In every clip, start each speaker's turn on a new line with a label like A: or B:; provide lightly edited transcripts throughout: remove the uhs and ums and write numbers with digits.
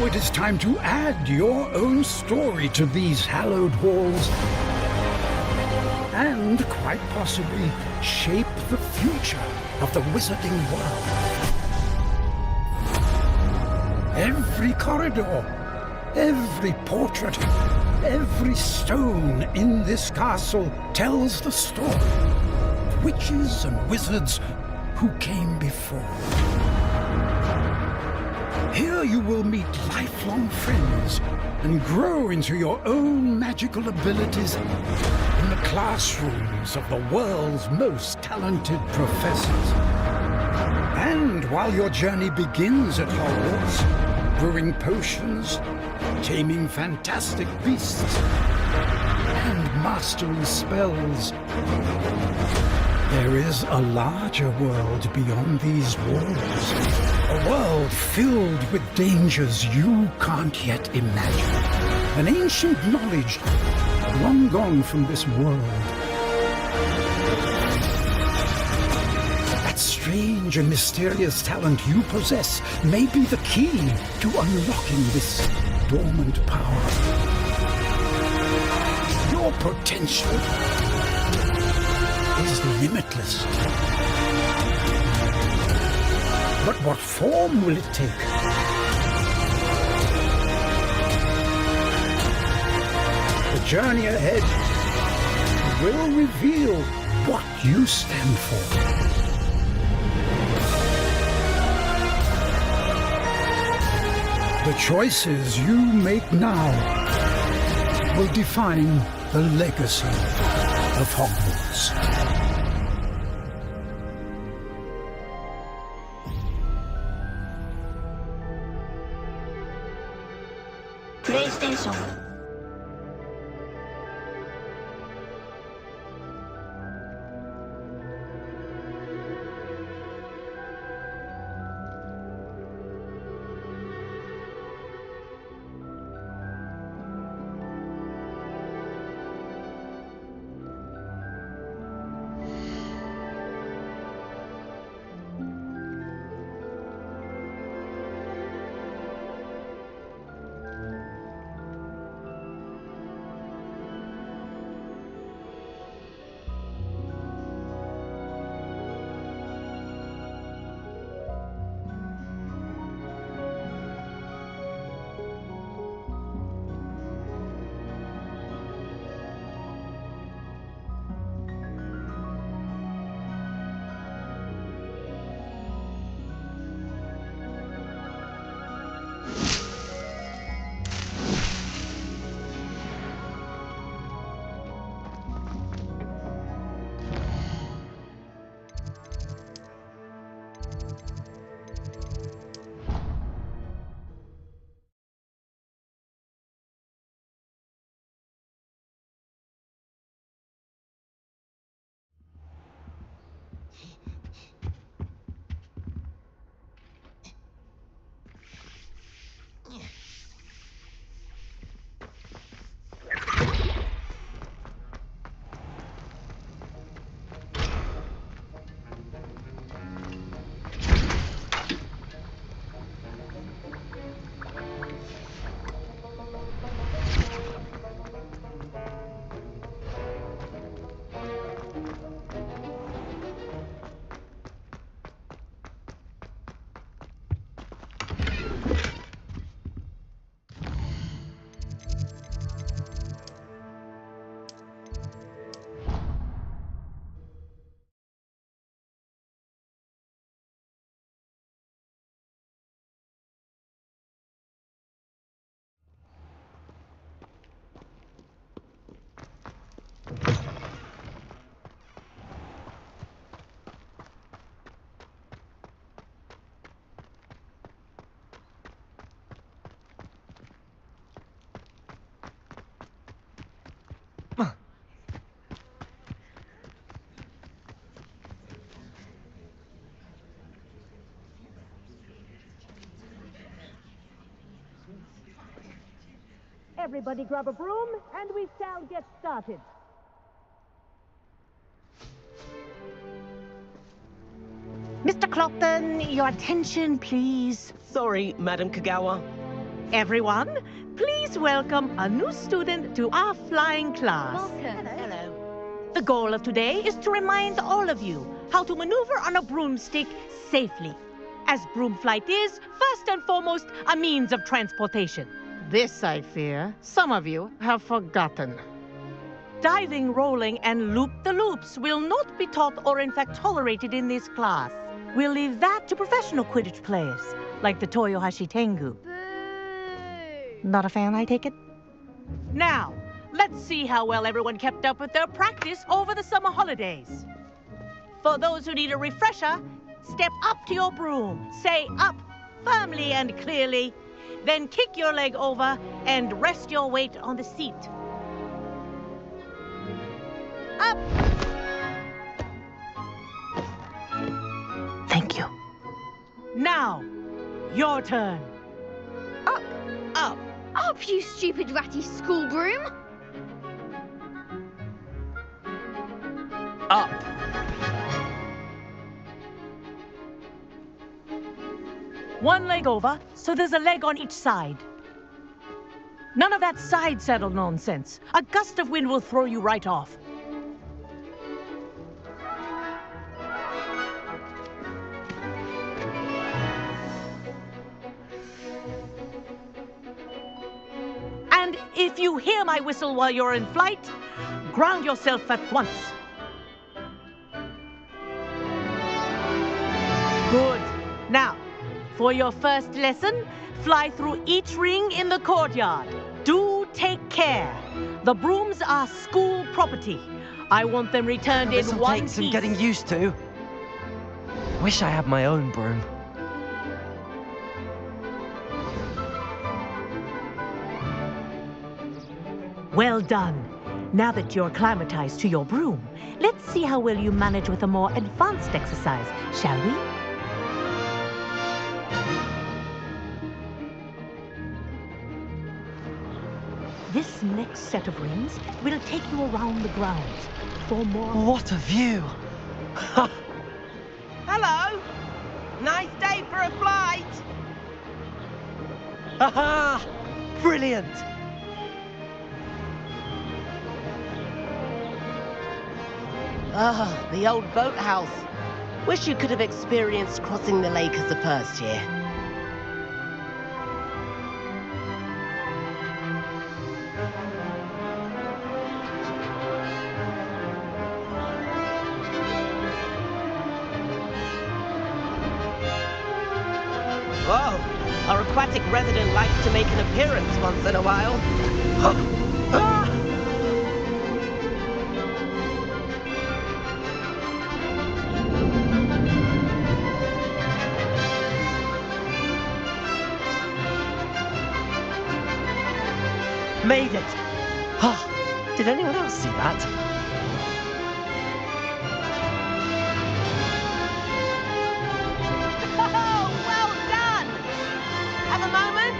A: Now it is time to add your own story to these hallowed halls and, quite possibly, shape the future of the wizarding world. Every corridor, every portrait, every stone in this castle tells the story of witches and wizards who came before. Here you will meet lifelong friends and grow into your own magical abilities in the classrooms of the world's most talented professors. And while your journey begins at Hogwarts, brewing potions, taming fantastic beasts, and mastering spells, there is a larger world beyond these walls. A world filled with dangers you can't yet imagine. An ancient knowledge long gone from this world. That strange and mysterious talent you possess may be the key to unlocking this dormant power. Your potential is limitless. But what form will it take? The journey ahead will reveal what you stand for. The choices you make now will define the legacy of Hogwarts.
B: PlayStation.
C: Everybody grab a broom, and we shall get started. Mr. Clopton, your attention, please.
D: Sorry, Madam Kagawa. Everyone, please welcome a new student to our flying class.
B: Welcome. Hello.
D: The goal of today is to remind all of you how to maneuver on a broomstick safely, as broom flight is, first and foremost, a means of transportation. This, I fear, some of you have forgotten. Diving, rolling, and loop-the-loops will not be taught or in fact tolerated in this class. We'll leave that to professional Quidditch players, like the Toyohashi Tengu. Not a fan, I take it? Now, let's see how well everyone kept up with their practice over the summer holidays. For those who need a refresher, step up to your broom, say up firmly and clearly, then kick your leg over and rest your weight on the seat. Up! Thank you. Now, your turn.
B: Up.
D: Up.
B: Up, you stupid ratty school broom.
D: Up. One leg over, so there's a leg on each side. None of that side saddle nonsense. A gust of wind will throw you right off. And if you hear my whistle while you're in flight, ground yourself at once. Good. Now, for your first lesson, fly through each ring in the courtyard. Do take care. The brooms are school property. I want them returned in one piece.
E: This'll take some getting used to. Wish I had my own broom.
D: Well done. Now that you're acclimatized to your broom, let's see how well you manage with a more advanced exercise, shall we? This next set of rings will take you around the grounds for more...
E: What a view!
F: Hello! Nice day for a flight!
E: Haha! Brilliant!
F: Ah, the old boathouse. Wish you could have experienced crossing the lake as a first year. Whoa, our aquatic resident likes to make an appearance once in a while.
E: Made it! Ah, did anyone else see that?
F: Oh, well done! Have a moment?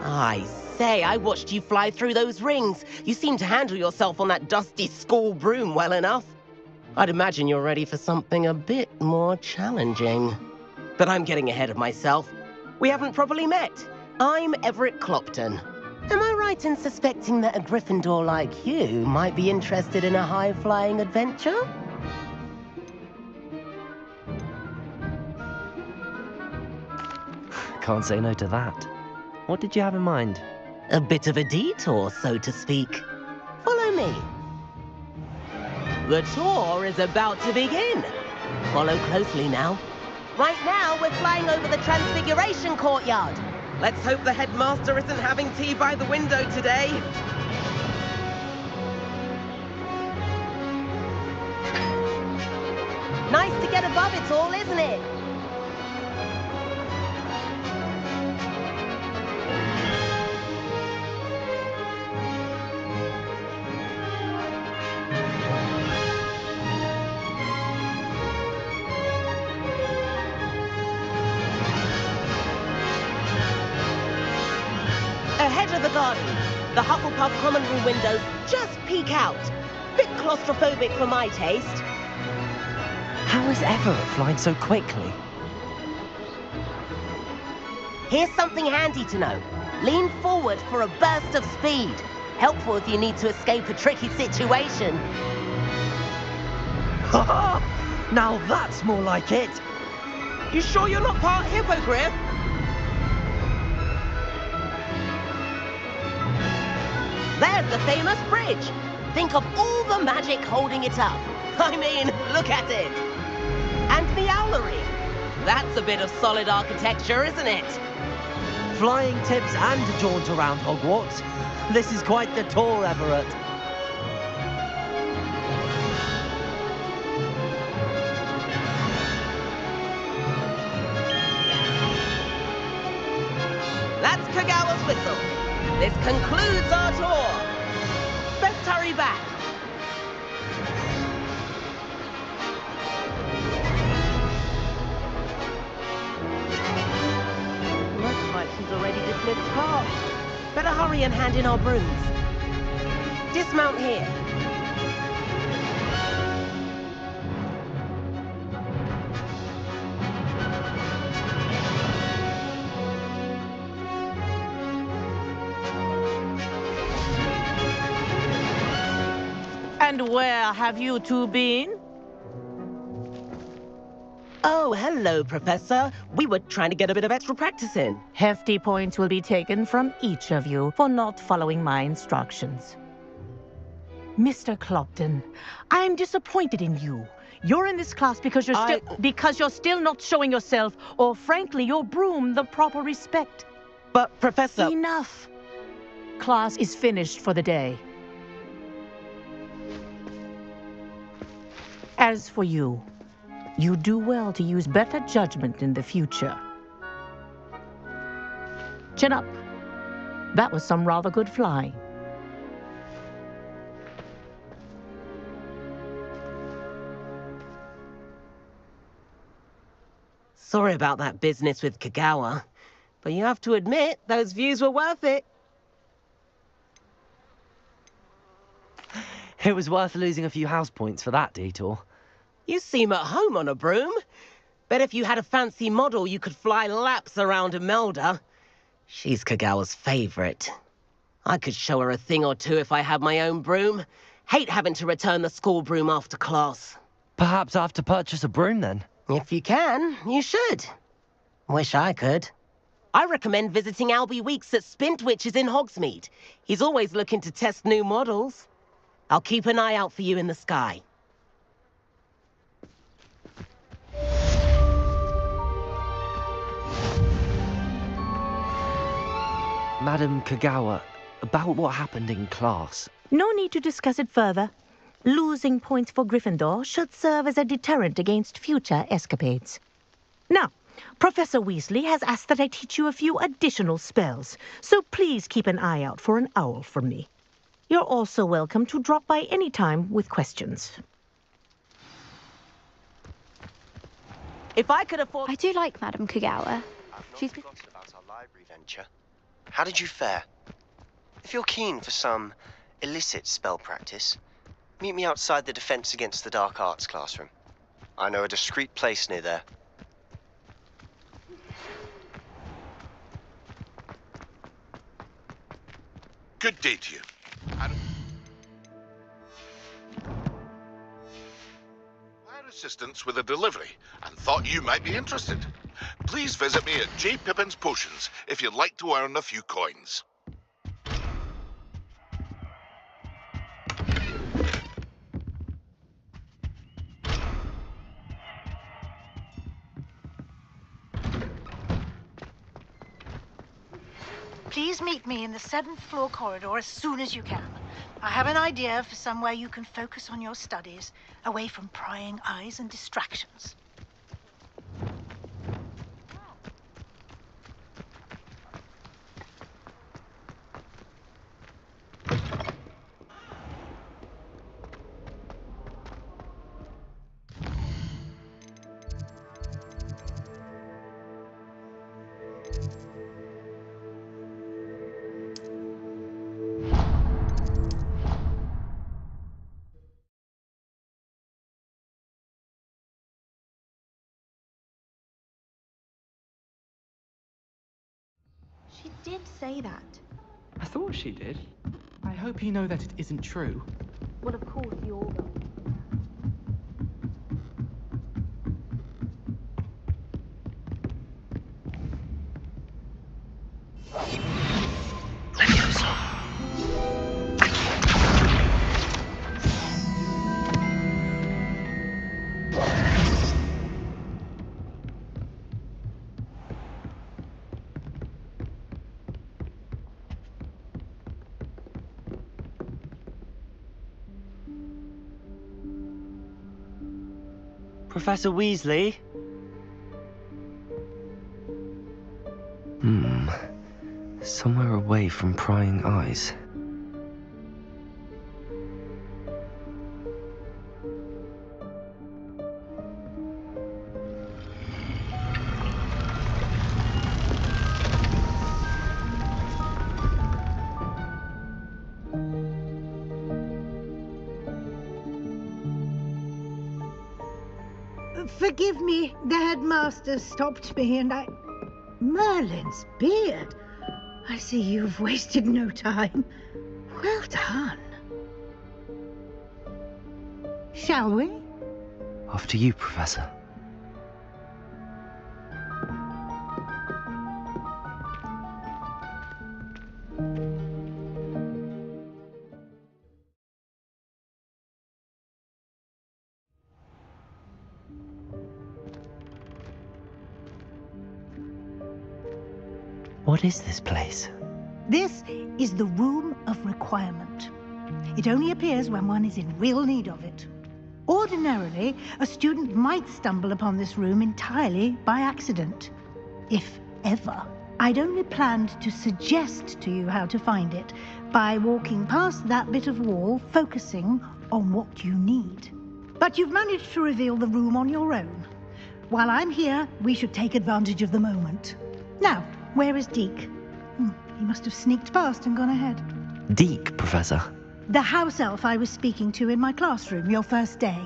F: I say, I watched you fly through those rings. You seem to handle yourself on that dusty school broom well enough. I'd imagine you're ready for something a bit more challenging. But I'm getting ahead of myself. We haven't properly met. I'm Everett Clopton. Am I right in suspecting that a Gryffindor like you might be interested in a high-flying adventure?
E: Can't say no to that. What did you have in mind?
F: A bit of a detour, so to speak. Follow me. The tour is about to begin. Follow closely now. Right now, we're flying over the Transfiguration Courtyard. Let's hope the headmaster isn't having tea by the window today. Nice to get above it all, isn't it? Ahead of the garden, the Hufflepuff common room windows just peek out. Bit claustrophobic for my taste.
E: How is Everett flying so quickly?
F: Here's something handy to know. Lean forward for a burst of speed. Helpful if you need to escape a tricky situation.
E: Now that's more like it.
F: You sure you're not part hippogriff? There's the famous bridge. Think of all the magic holding it up. I mean, look at it. And the owlery. That's a bit of solid architecture, isn't it?
E: Flying tips and a jaunt around Hogwarts. This is quite the tour, Everett.
F: That's Kagawa's whistle. This concludes our tour. Best hurry back. Looks like she's already dismissed class. Better hurry and hand in our brooms. Dismount here.
D: And where have you two been?
F: Oh, hello, Professor. We were trying to get a bit of extra practice in.
D: Hefty points will be taken from each of you for not following my instructions. Mr. Clopton, I'm disappointed in you. You're in this class because you're still not showing yourself, or frankly, your broom, the proper respect.
F: But, Professor...
D: Enough. Class is finished for the day. As for you, you do well to use better judgment in the future. Chin up. That was some rather good flying.
F: Sorry about that business with Kagawa, but you have to admit, those views were worth it.
E: It was worth losing a few house points for that detour.
F: You seem at home on a broom. Bet if you had a fancy model, you could fly laps around Imelda. She's Kagawa's favorite. I could show her a thing or two if I had my own broom. Hate having to return the school broom after class.
E: Perhaps I have to purchase a broom then.
F: If you can, you should. Wish I could. I recommend visiting Albie Weeks at Spintwitches in Hogsmeade. He's always looking to test new models. I'll keep an eye out for you in the sky.
E: Madam Kagawa, about what happened in class.
D: No need to discuss it further. Losing points for Gryffindor should serve as a deterrent against future escapades. Now, Professor Weasley has asked that I teach you a few additional spells, so please keep an eye out for an owl from me. You're also welcome to drop by any time with questions.
F: If I could afford...
B: I do like Madam Kagawa. She's
G: forgotten about our library venture. How did you fare? If you're keen for some illicit spell practice, meet me outside the Defense Against the Dark Arts classroom. I know a discreet place near there.
H: Good day to you. I had assistance with a delivery and thought you might be interested. Please visit me at J. Pippin's Potions if you'd like to earn a few coins.
I: Please meet me in the 7th floor corridor as soon as you can. I have an idea for somewhere you can focus on your studies, away from prying eyes and distractions.
B: She did say that.
J: I thought she did. I hope you know that it isn't true.
B: Well, of course, you all know.
E: Professor Weasley?
K: Somewhere away from prying eyes.
I: Forgive me, the headmaster stopped me and I... Merlin's beard. I see you've wasted no time. Well done. Shall we?
K: After you, Professor. What is this place?
I: This is the Room of Requirement. It only appears when one is in real need of it. Ordinarily, a student might stumble upon this room entirely by accident, if ever. I'd only planned to suggest to you how to find it by walking past that bit of wall, focusing on what you need. But you've managed to reveal the room on your own. While I'm here, we should take advantage of the moment. Now, where is Deke? He must have sneaked past and gone ahead.
K: Deke, Professor.
I: The house elf I was speaking to in my classroom your first day.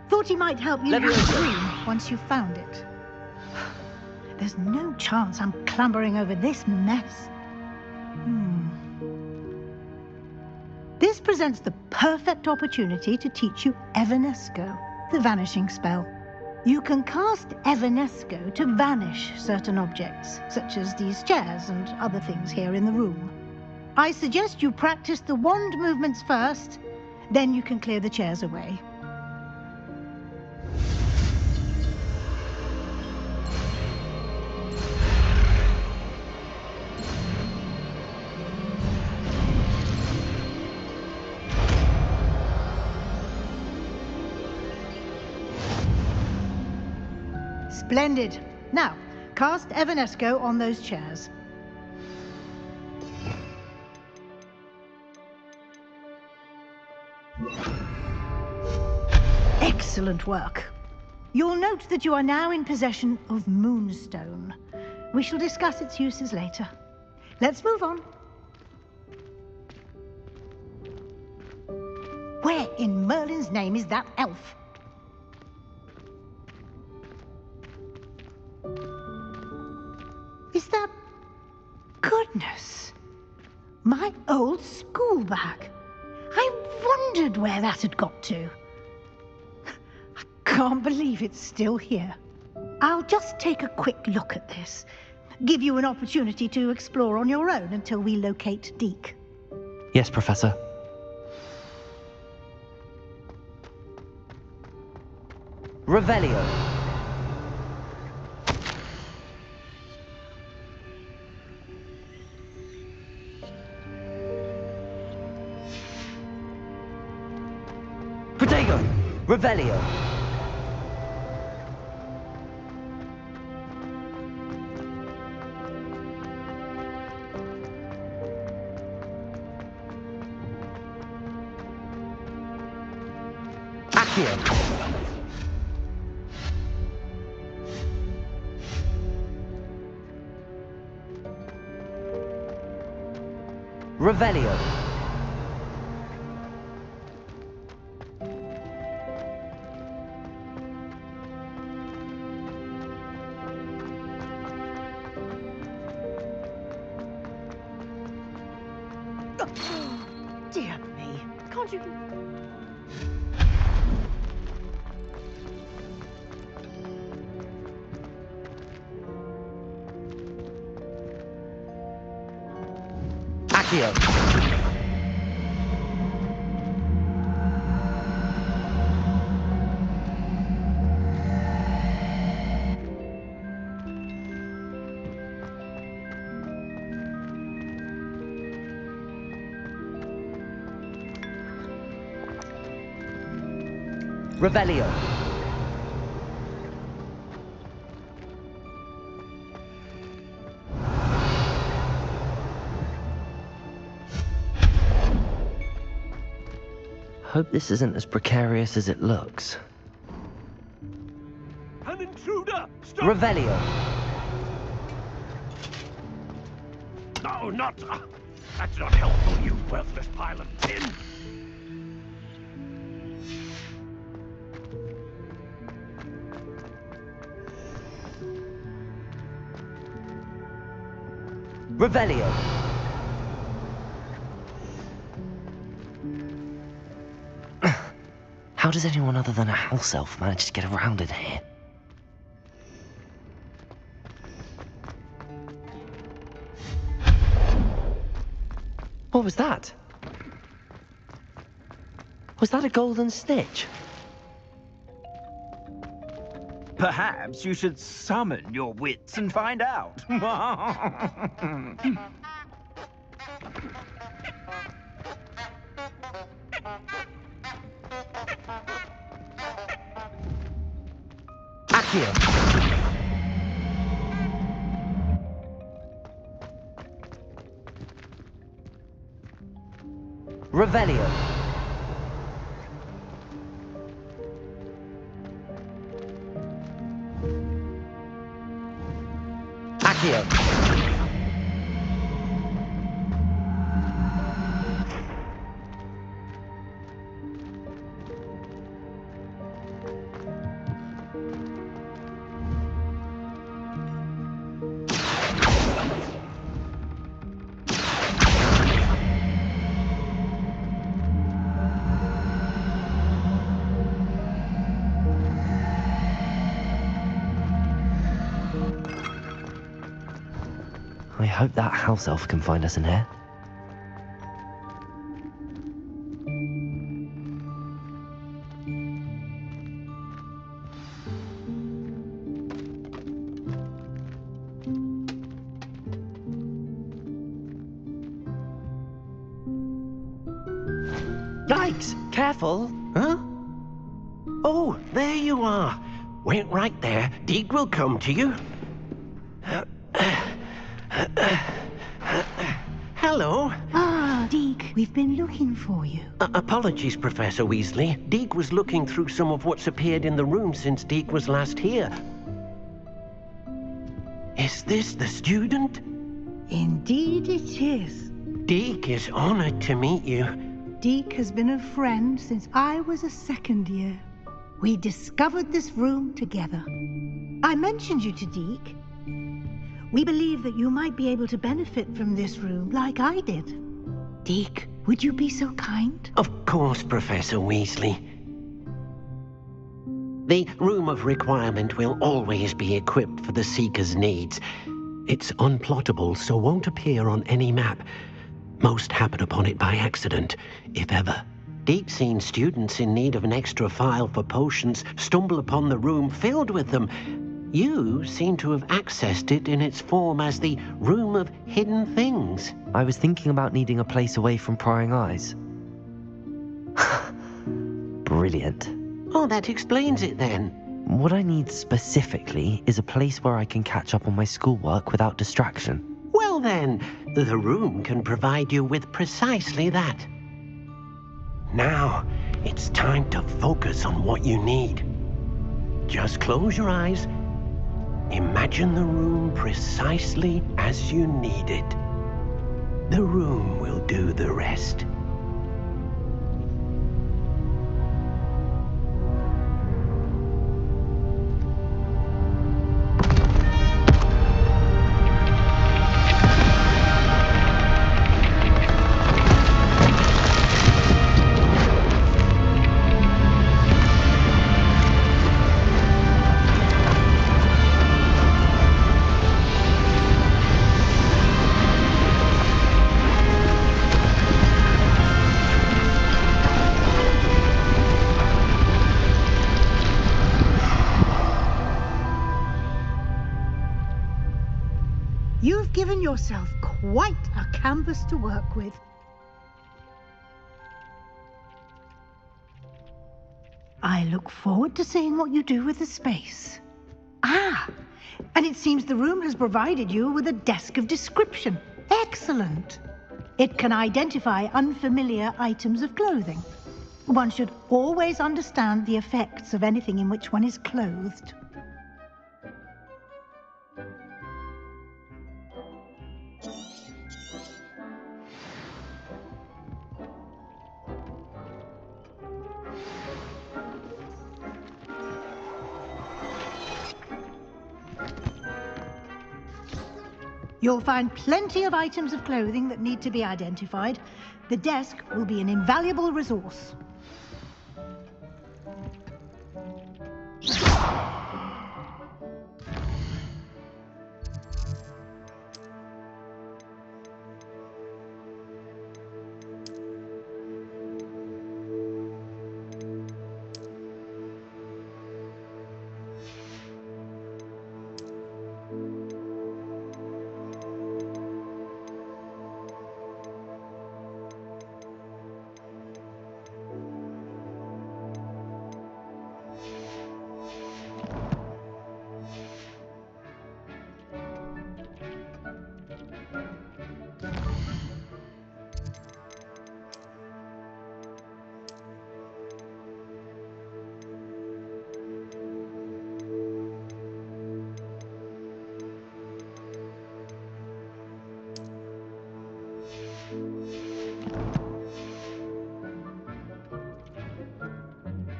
I: Thought he might help you use the room once you found it. There's no chance I'm clambering over this mess. This presents the perfect opportunity to teach you Evanesco, the vanishing spell. You can cast Evanesco to vanish certain objects, such as these chairs and other things here in the room. I suggest you practice the wand movements first, then you can clear the chairs away. Splendid. Now, cast Evanesco on those chairs. Excellent work. You'll note that you are now in possession of Moonstone. We shall discuss its uses later. Let's move on. Where in Merlin's name is that elf? Is that... Goodness! My old school bag. I wondered where that had got to. I can't believe it's still here. I'll just take a quick look at this. Give you an opportunity to explore on your own until we locate Deke.
K: Yes, Professor.
E: Revelio. Protego. Revelio. Accio. Revelio.
C: Don't you...
E: Accio. Revelio.
K: Hope this isn't as precarious as it looks.
L: An intruder! Stop!
E: Revelio.
L: No, not... that's not helpful, you worthless pile of tin!
E: Revelio.
K: How does anyone other than a house elf manage to get around in here? What was that? Was that a golden snitch?
M: Perhaps you should summon your wits and find out.
E: Accio. Revelio. Accio.
K: I hope that house elf can find us in here.
F: Yikes! Careful! Huh? Oh, there you are. Wait right there. Deke will come to you. Hello.
I: Ah, Deke, we've been looking for you.
F: Apologies, Professor Weasley. Deke was looking through some of what's appeared in the room since Deke was last here. Is this the student?
I: Indeed it is.
F: Deke is honored to meet you.
I: Deke has been a friend since I was a second year. We discovered this room together. I mentioned you to Deke. We believe that you might be able to benefit from this room like I did. Deke, would you be so kind?
F: Of course, Professor Weasley. The Room of Requirement will always be equipped for the Seeker's needs. It's unplottable, so won't appear on any map. Most happen upon it by accident, if ever. Deke's seen students in need of an extra file for potions stumble upon the room filled with them. You seem to have accessed it in its form as the Room of Hidden Things.
K: I was thinking about needing a place away from prying eyes. Brilliant.
F: Oh, that explains it then.
K: What I need specifically is a place where I can catch up on my schoolwork without distraction.
F: Well then, the room can provide you with precisely that. Now, it's time to focus on what you need. Just close your eyes. Imagine the room precisely as you need it. The room will do the rest.
I: You've given yourself quite a canvas to work with. I look forward to seeing what you do with the space. Ah, and it seems the room has provided you with a desk of description. Excellent. It can identify unfamiliar items of clothing. One should always understand the effects of anything in which one is clothed. You'll find plenty of items of clothing that need to be identified. The desk will be an invaluable resource.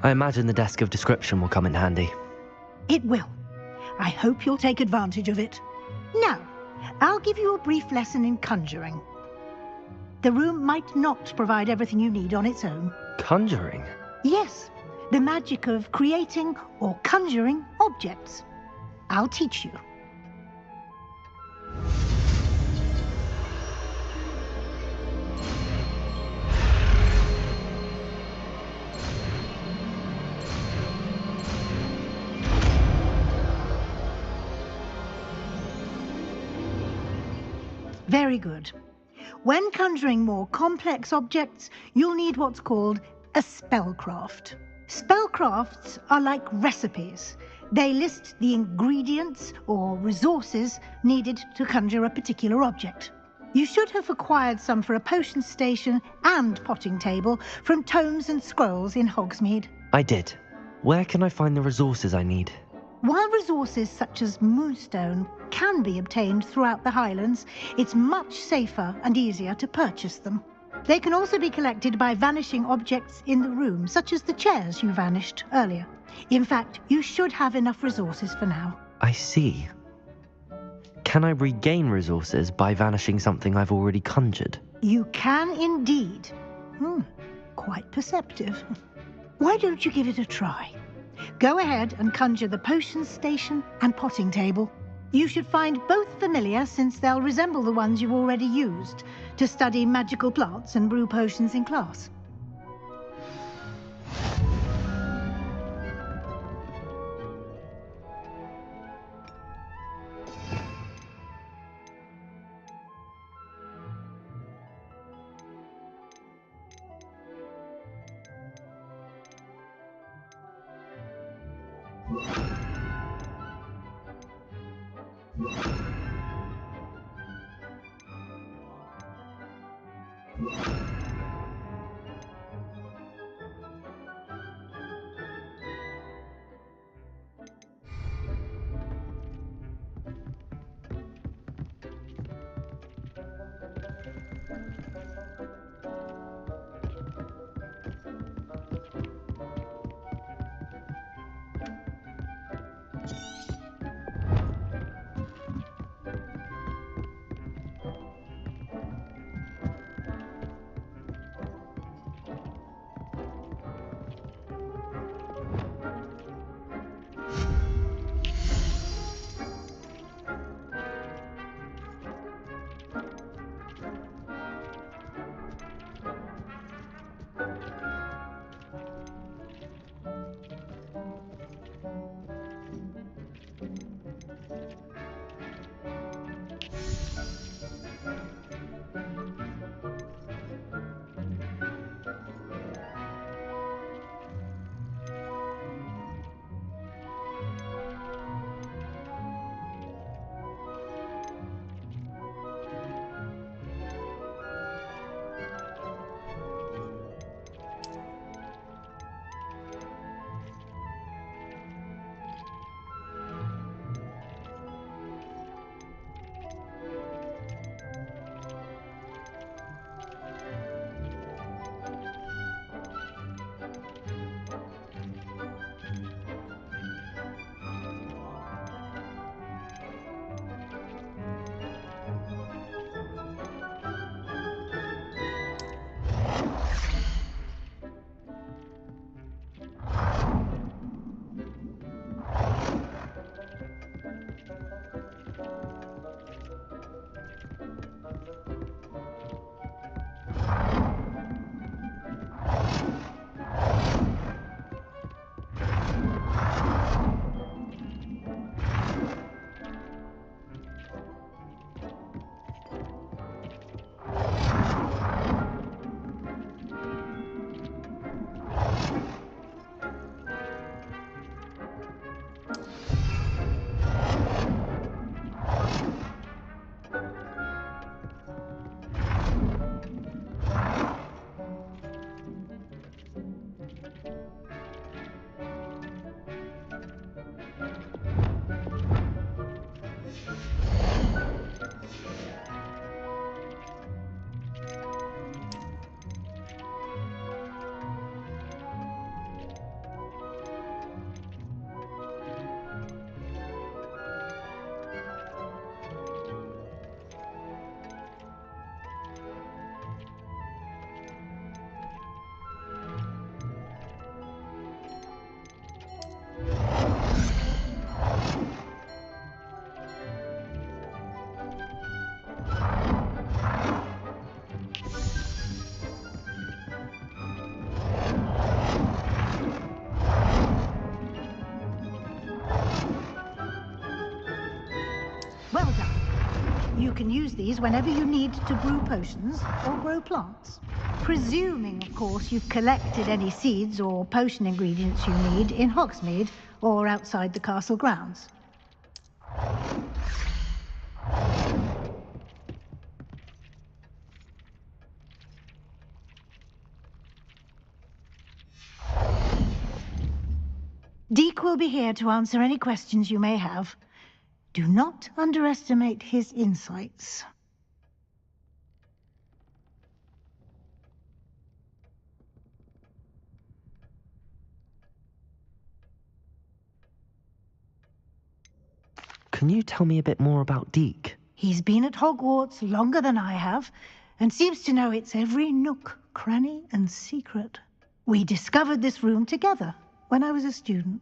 K: I imagine the desk of description will come in handy.
I: It will. I hope you'll take advantage of it. Now, I'll give you a brief lesson in conjuring. The room might not provide everything you need on its own.
K: Conjuring?
I: Yes, the magic of creating or conjuring objects. I'll teach you. Very good. When conjuring more complex objects, you'll need what's called a spellcraft. Spellcrafts are like recipes. They list the ingredients or resources needed to conjure a particular object. You should have acquired some for a potion station and potting table from tomes and scrolls in Hogsmeade.
K: I did. Where can I find the resources I need?
I: While resources such as moonstone can be obtained throughout the Highlands, it's much safer and easier to purchase them. They can also be collected by vanishing objects in the room, such as the chairs you vanished earlier. In fact, you should have enough resources for now.
K: I see. Can I regain resources by vanishing something I've already conjured?
I: You can indeed. Quite perceptive. Why don't you give it a try? Go ahead and conjure the potion station and potting table. You should find both familiar, since they'll resemble the ones you've already used to study magical plants and brew potions in class. You can use these whenever you need to brew potions or grow plants. Presuming, of course, you've collected any seeds or potion ingredients you need in Hogsmeade or outside the castle grounds. Deke will be here to answer any questions you may have. Do not underestimate his insights.
K: Can you tell me a bit more about Deke?
I: He's been at Hogwarts longer than I have, and seems to know its every nook, cranny, and secret. We discovered this room together when I was a student.